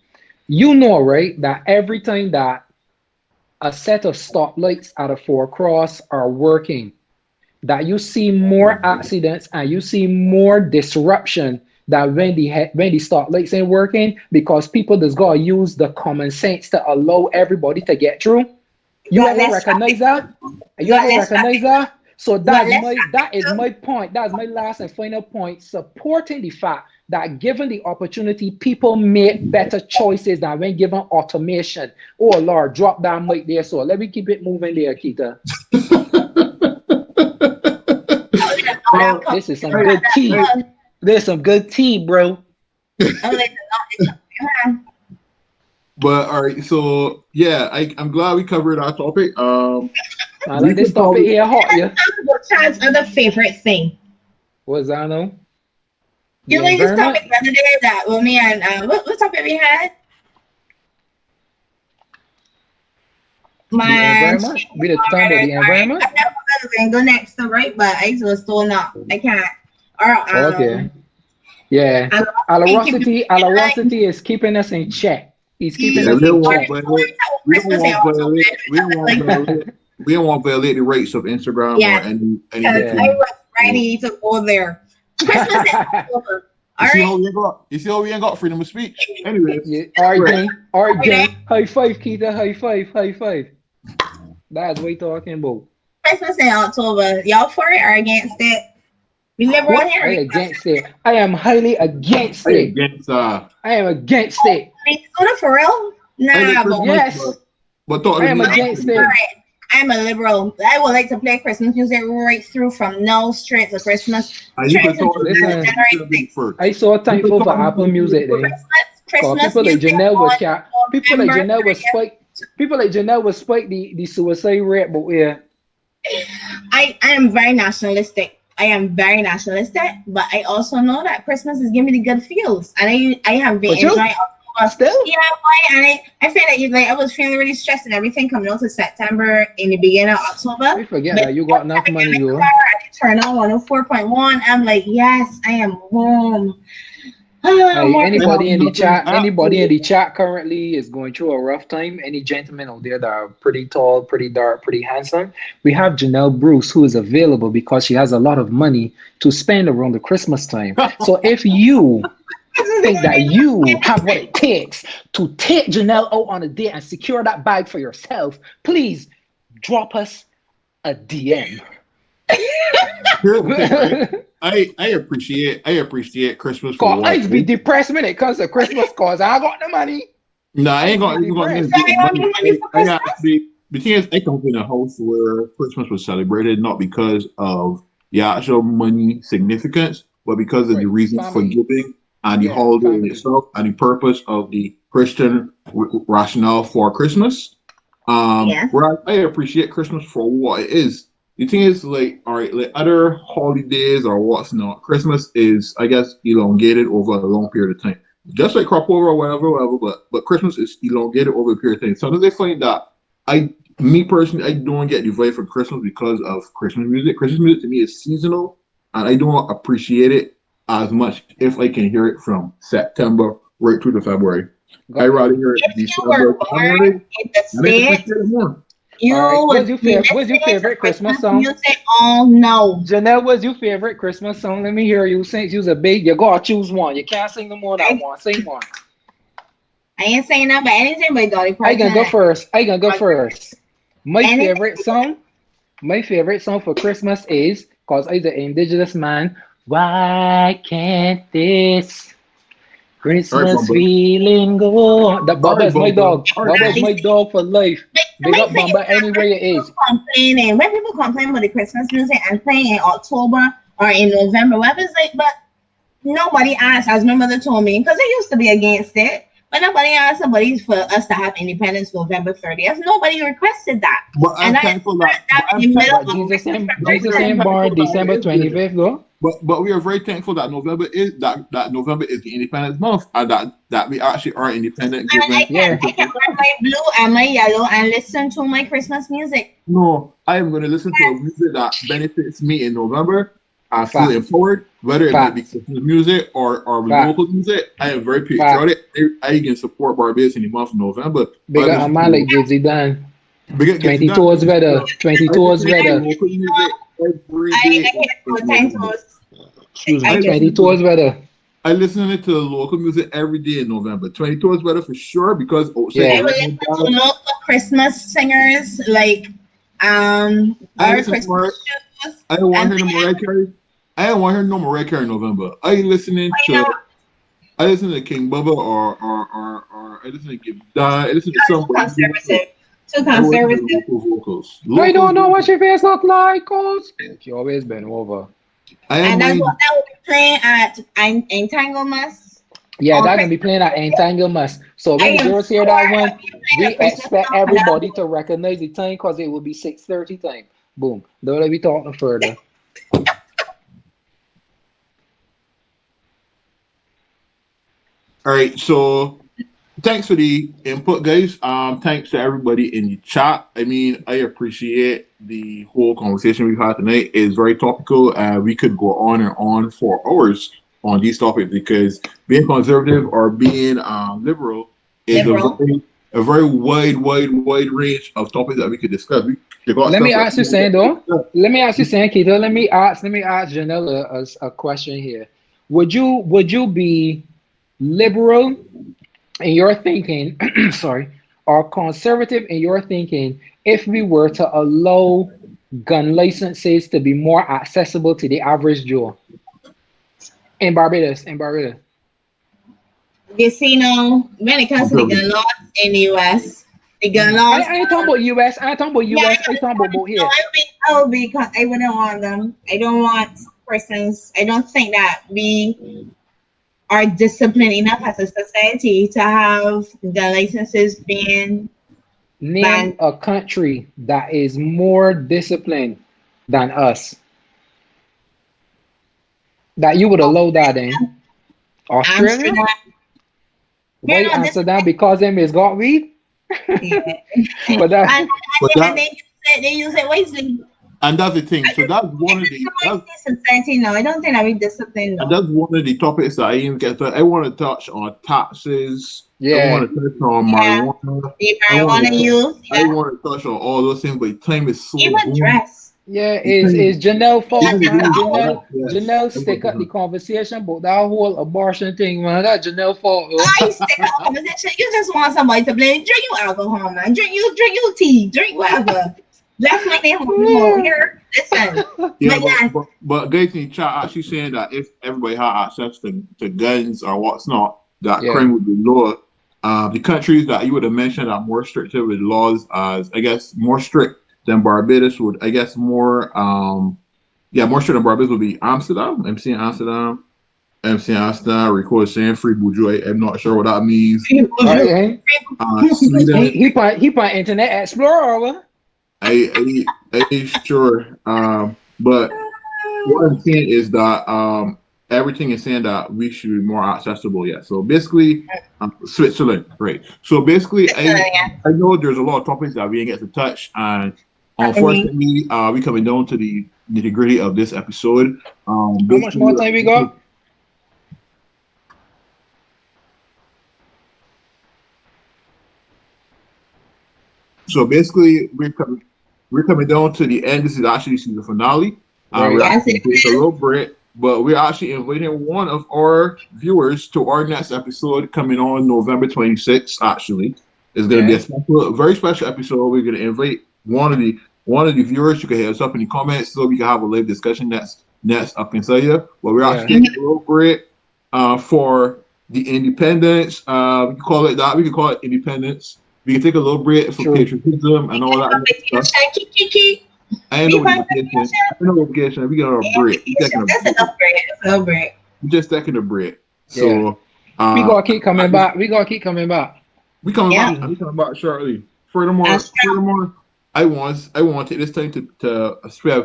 You know, right, that every time that a set of stoplights at a four-cross are working, that you see more accidents and you see more disruption than when the stoplights ain't working, because people just gotta use the common sense to allow everybody to get through. You ever recognize that? You ever recognize that? So that is my point. That's my last and final point, supporting the fact that given the opportunity, people make better choices than when given automation. Oh Lord, drop that mic there. So let me keep it moving there, Keita. This is some good tea. There's some good tea, bro. But all right, so yeah, I'm glad we covered our topic. I like this topic here hot, yeah. Chad's other favorite thing. What's that, no? You like this topic the other day that when me and what topic we had? We did talk about the environment. I go next, right? But I was still not. I can't. Okay. Yeah. Alorosity is keeping us in check. He's keeping us in check. We don't want to violate the rights of Instagram or any. I was ready to go there. Christmas is over. You see how we ain't got freedom of speech? Anyway. Yeah. All right, gang. High five, Keita. High five. That's what we're talking about. Christmas in October. Y'all for it or against it? We liberal here. I against it. I am highly against it. I am against it. For real? Nah, but yes. But I am against it. I'm a liberal. I would like to play Christmas music right through from now straight to Christmas. I saw thankful for Apple Music then. Christmas people like Janelle was spike the suicide rate, but yeah. I am very nationalistic. But I also know that Christmas is giving me the good feels, and I have been enjoying. Still? Yeah, and I feel like I was feeling really stressed and everything coming out to September in the beginning of October. We forget that you got enough money, yo. I turn on 104.1. I'm like, yes, I am home. Hey, More I have anybody in the nothing. chat, anybody in the chat currently is going through a rough time. Any gentlemen out there that are pretty tall, pretty dark, pretty handsome. We have Janelle Bruce, who is available because she has a lot of money to spend around the Christmas time. So if you think that you have what it takes to take Janelle out on a date and secure that bag for yourself, please drop us a DM. Here's the thing, right? I appreciate Christmas for Cause what I it be is. depressed when it comes to Christmas cause I got the money. No, I I ain't be gonna even gonna depressed. even get Sorry, want money. me money for I Christmas? actually the thing is I come from a house where Christmas was celebrated not because of the actual money significance, but because of the Right, reasons for family. giving and the Yeah, holiday in family. itself and the purpose of the Christian rationale for Christmas. Yes. Where I appreciate Christmas for what it is. The thing is, like, all right, like other holidays or what's not, Christmas is, I guess, elongated over a long period of time. Just like crop over or whatever, but Christmas is elongated over a period of time. Sometimes I find that me personally, I don't get the vibe for Christmas because of Christmas music. Christmas music to me is seasonal, and I don't appreciate it as much if I can hear it from September right through to February. I Got rather you. hear it If you were December, born January, in the and I appreciate States, it more. you All right. would be What's your listening to favorite Christmas Christmas song? music all no. Janelle, what's your favorite Christmas song? Let me hear you sing. You's a big. You gotta choose one. You can't sing no more than I, one. Sing one. I ain't saying that about anything but Dolly I Parton gonna go and first. I gonna go first. My anything. favorite song. My favorite song for Christmas is cause I'm the indigenous man. Why can't this All right, Christmas Bumba. feeling go? That All Baba right, is my Bumba. dog. All right, Baba is Bumba. my dog for life. Big My up thing is Bamba that anywhere it is. when people complain about the Christmas music and playing in October or in November, whatever, it's like, but nobody asked, as my mother told me, because they used to be against it. But nobody asked somebody for us to have independence November 30th. Nobody requested that. But And I'm that is thankful that. that But I'm in the middle thankful. But of Christmas But we Jesus are ain't preparation. born thankful that December it is there. 25th though. But we are very thankful that November is the Independence Month, and that we actually are independent, And given Yeah. I can wear my blue and my yellow and listen to my Christmas music. no, I am going to listen to a music that benefits me in November. I feel Fact. empowered, whether it might be Fact. Christmas music or Fact. local music. I am very Fact. patriotic. I can support Barbados in the month of November. I Big up a listen man to like Gypsy Dan. big gets it 20 done. tours better. 20 I tours listen to And better. local music every I day hear in November. potatoes. Excuse I me. just 20 listen to tours better. I listen to local music every day in November. 22 is better for sure because outside I Yeah. will there is no listen to jazz. local Christmas singers like I our listen to Christmas Mariah. shoes I don't want and to hear no Mariah Carey. I don't want to hear no Mariah Carey in November. why not? I listen to King Bubba or I listen to Give Die. I listen to Too somebody who conservative. Too I want to hear conservative. local vocals. I Local don't know what vocals. your face look like, cause she always been over. I am And that's what mind that will be playing at Entanglements Yeah, on that gonna be Christmas playing at Day. Entanglement. So I when am girls hear sure that if one, you play we a Christmas expect song for that everybody boy, to recognize the time because it will be 6:30 time. Boom. Don't let me talk no further. All right, so thanks for the input, guys. Thanks to everybody in the chat. I mean, I appreciate the whole conversation we've had tonight. It's very topical. We could go on and on for hours on these topics because being conservative or being liberal is liberal. a very wide range of topics that we could discuss. We got Let me stuff that ask we you don't get saying to though. discuss. Let me ask you saying, Keita. Let me ask Janelle a question here. Would you be liberal in your thinking, sorry, or conservative in your thinking if we were to allow gun licenses to be more accessible to the average Joe in Barbados? In Barbados. You see, now, when it comes to the Conservative. gun laws in the US, the gun Mhm. I, laws, I ain't talking about US. I ain't talking about yeah, US. I talking about no, here. I wouldn't want them. I don't want persons, I don't think that we are disciplined enough as a society to have gun licenses being Name banned. a country that is more disciplined than us that you would allow that in. Australia? Amsterdam, Why they're you not answer that? disciplined. Because them is got weed? Yeah. But that and, But and that they use it wisely. And that's the thing. So that's I one of just the don't like this society now. I don't think that we disciplined and though. that's one of the topics that I even get to. I want to touch on taxes. I Yeah. want to touch on Yeah, marijuana. the I want marijuana to use, I yeah. want to touch on all those things, but time is so Even boom. dress. Yeah, The is time, Janelle Yeah, fault, even the take the man. room, hour. yes. Janelle I want stick up the to conversation about that whole abortion thing, man. That Janelle fault, I though. stick up conversation. You just want somebody to blame. Drink you alcohol, man. Drink you tea. Drink whatever. That's my name out here. Listen. Yeah, But yeah, but guys in the chat actually saying that if everybody had access to guns or what's not, that Yeah, crime would be lower. The countries that you would have mentioned are more stricter with laws, as I guess more strict than Barbados would. I guess more more strict than Barbados would be Amsterdam. MC Amsterdam. Rico is saying free bourgeois. I'm not sure what that means. free all right. bourgeois. Hey, Sweden. he put Internet Explorer over. I ain't sure. But what I'm saying is that everything is saying that we should be more accessible. Yeah. So basically, Switzerland, right? So basically, Yeah. I know there's a lot of topics that we didn't get to touch, and Mhm. unfortunately, we coming down to the nitty gritty of this episode. How much more time we got? So basically, we're coming down to the end. This is actually season finale. We're Right. Yes, actually it going to take a is. little break, but we're actually inviting one of our viewers to our next episode coming on November 26th. Actually, it's going to be Yeah. a special, very special episode. We're going to invite one of the viewers. You can hit us up in the comments so we can have a live discussion next Upinsideyuh. But we're Yeah. actually taking a little break for the independence. We can call it that. We can call it independence. We can take a little break for True. patriotism and all that On good stuff. vacation, kiki. I ain't We no on vacation. vacation. I ain't no vacation. We got a Yeah, break. We taking vacation. a That's break. enough break. That's enough break. We just taking a break. Yeah. So We uh gotta keep coming back. We gotta keep coming back. we coming Yeah. back. We coming back shortly. And strong. Furthermore, I want to take this time to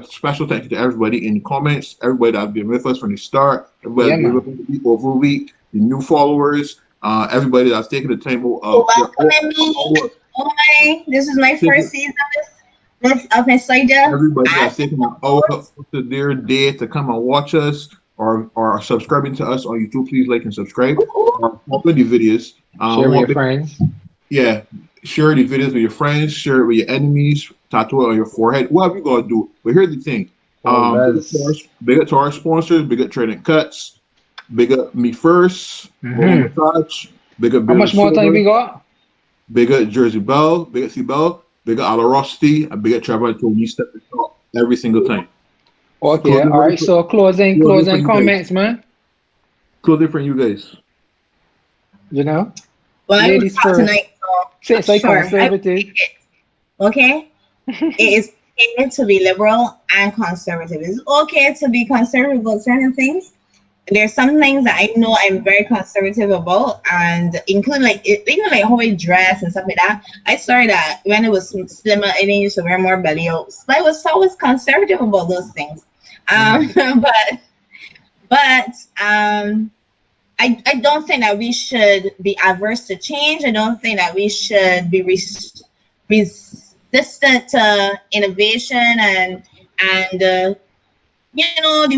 special thank you to everybody in the comments, everybody that's been with us from the start, everybody Yeah, that's been with man. us week over week, the new followers, everybody that's taken the time For of welcoming me. Oh my, this is my first season of Upinsideyuh. everybody I that's taking an hour out of their day to come and watch us or subscribing to us on YouTube, please like and subscribe. Or follow the videos. Share We with your want friends. yeah, share the videos with your friends, share it with your enemies, tattoo it on your forehead, whatever you gotta do. But here's the thing. Oh, Big up to our, that's. big up to our sponsors, big up Trading Cuts, big up Me First, Bone Mm-hmm. Massage, big up How Beer much more time Soda, we got? big up Jersey Bell, big up C Bell, big up Alarosty, and big up Trevor and Tony Step the Top every single time. Okay. Closing All right. So closing for closing you guys. comments, man. Closing for you guys. You know, Well, I will ladies talk first. tonight, so Since I sure. I will conservative. take it. Okay? It is okay to be liberal and conservative. It's okay to be conservative about certain things. There's some things that I know I'm very conservative about, and including even like how I dress and stuff like that. I started that when it was slimmer, I didn't used to wear more belly outs. But I was always conservative about those things. But but I don't think that we should be averse to change. I don't think that we should be resistant to innovation and the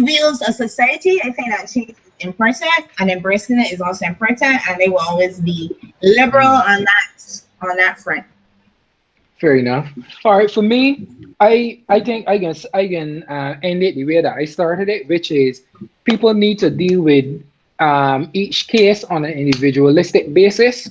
wheels of society. I think that change is important, and embracing it is also important. And they will always be liberal on that front. Fair enough. All right, for me, I think I can end it the way that I started it, which is people need to deal with each case on an individualistic basis.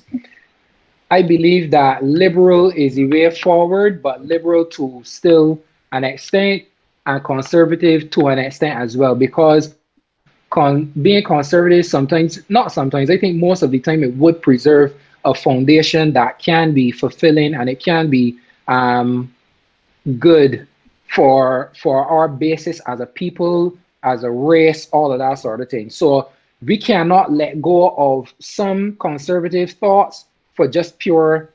I believe that liberal is the way forward, but liberal to still an extent and conservative to an extent as well, because being conservative sometimes, not sometimes, I think most of the time it would preserve a foundation that can be fulfilling and it can be um, good for our basis as a people, as a race, all of that sort of thing. So we cannot let go of some conservative thoughts for just pure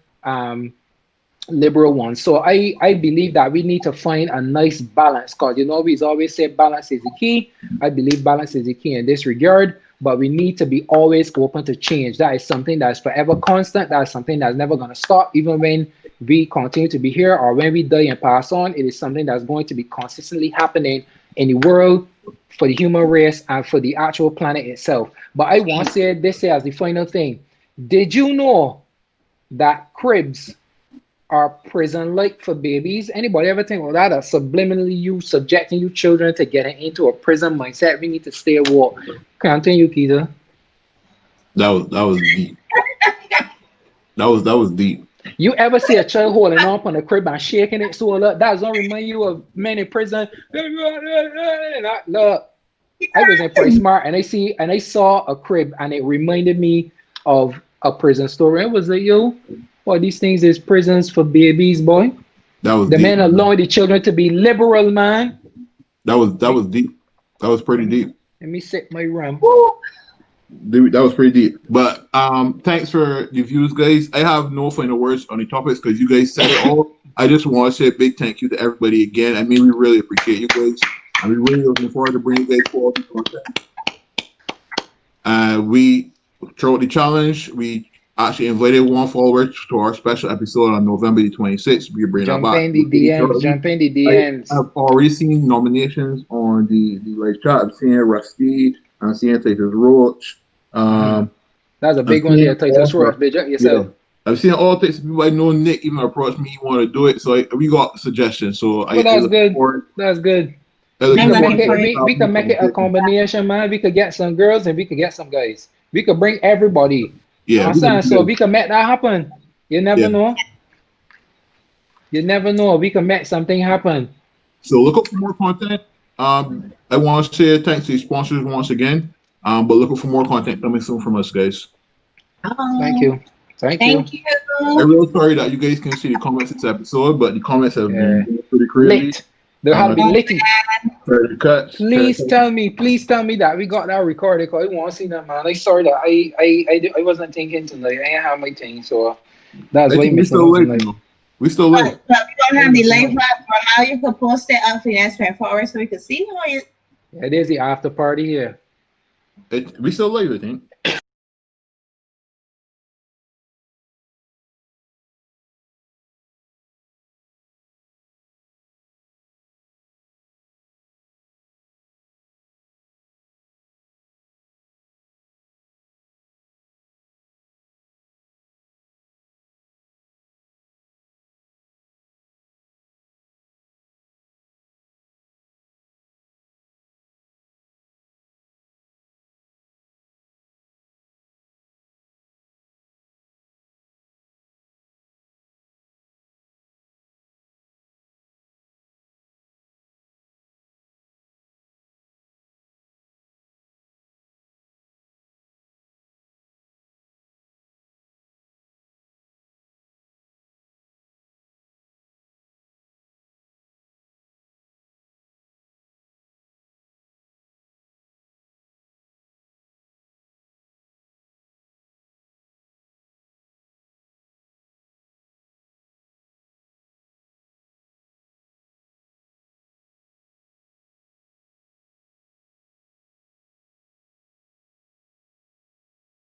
liberal ones. So I believe that we need to find a nice balance, because we always say balance is the key. I believe balance is the key in this regard, but we need to be always open to change. That is something that is forever constant. That is something that's never going to stop, even when we continue to be here or when we die and pass on, it is something that's going to be consistently happening in the world for the human race and for the actual planet itself. But I want to say this here as the final thing. Did you know that cribs are prison like for babies? Anybody ever think of that? That subliminally you subjecting you children to getting into a prison mindset. We need to stay at war. Continue, Keita. That was deep. That was deep. You ever see a child holding up on a crib and shaking it so look? That don't remind you of men in prison. Look, I was in Price Smart and I saw a crib and it reminded me of a prison story. It was like, yo, what these things is prisons for babies, boy. That was The deep. men allowing the children to be liberal, man. That was deep. That was pretty deep. Let me set my rum. Dude, that was pretty deep. But thanks for the views, guys. I have no final words on the topics because you guys said it all. I just want to say a big thank you to everybody again. I mean, we really appreciate you guys. And we're really looking forward to bringing you guys quality content. We throughout the challenge, we actually invited one follower to our special episode on November the 26th. We bring that Jump back. in the DMs. Jump in the DMs. I've already seen nominations on the live chat. I'm seeing Rusty. I'm seeing Titus Roach. That's a big one there, Titus Roach. Big up yourself. Yeah. I've seen all types of people. I know Nick even approached me. He wanted to do it, so we got suggestions. So Well, that's good. That's good. We can make it a combination, man. We could get some girls and we could get some guys. We could bring everybody. Yeah. So we can make that happen. You never know. You never know. We can make something happen. So look up for more content. I want to say thanks to the sponsors once again. But look up for more content coming soon from us, guys. Thank you. Thank you. I'm real sorry that you guys can see the comments this episode, but the comments have been pretty crazy. Lit. There have been litty. Please tell me that we got that recorded because I want to see that, man. I sorry that I wasn't thinking tonight. I didn't have my thing, so that's why we still live. We still live. But we don't have the live up for how you could post it up for the next 24 hours so we can see how you. Yeah, there's the after party here. We still live, I think.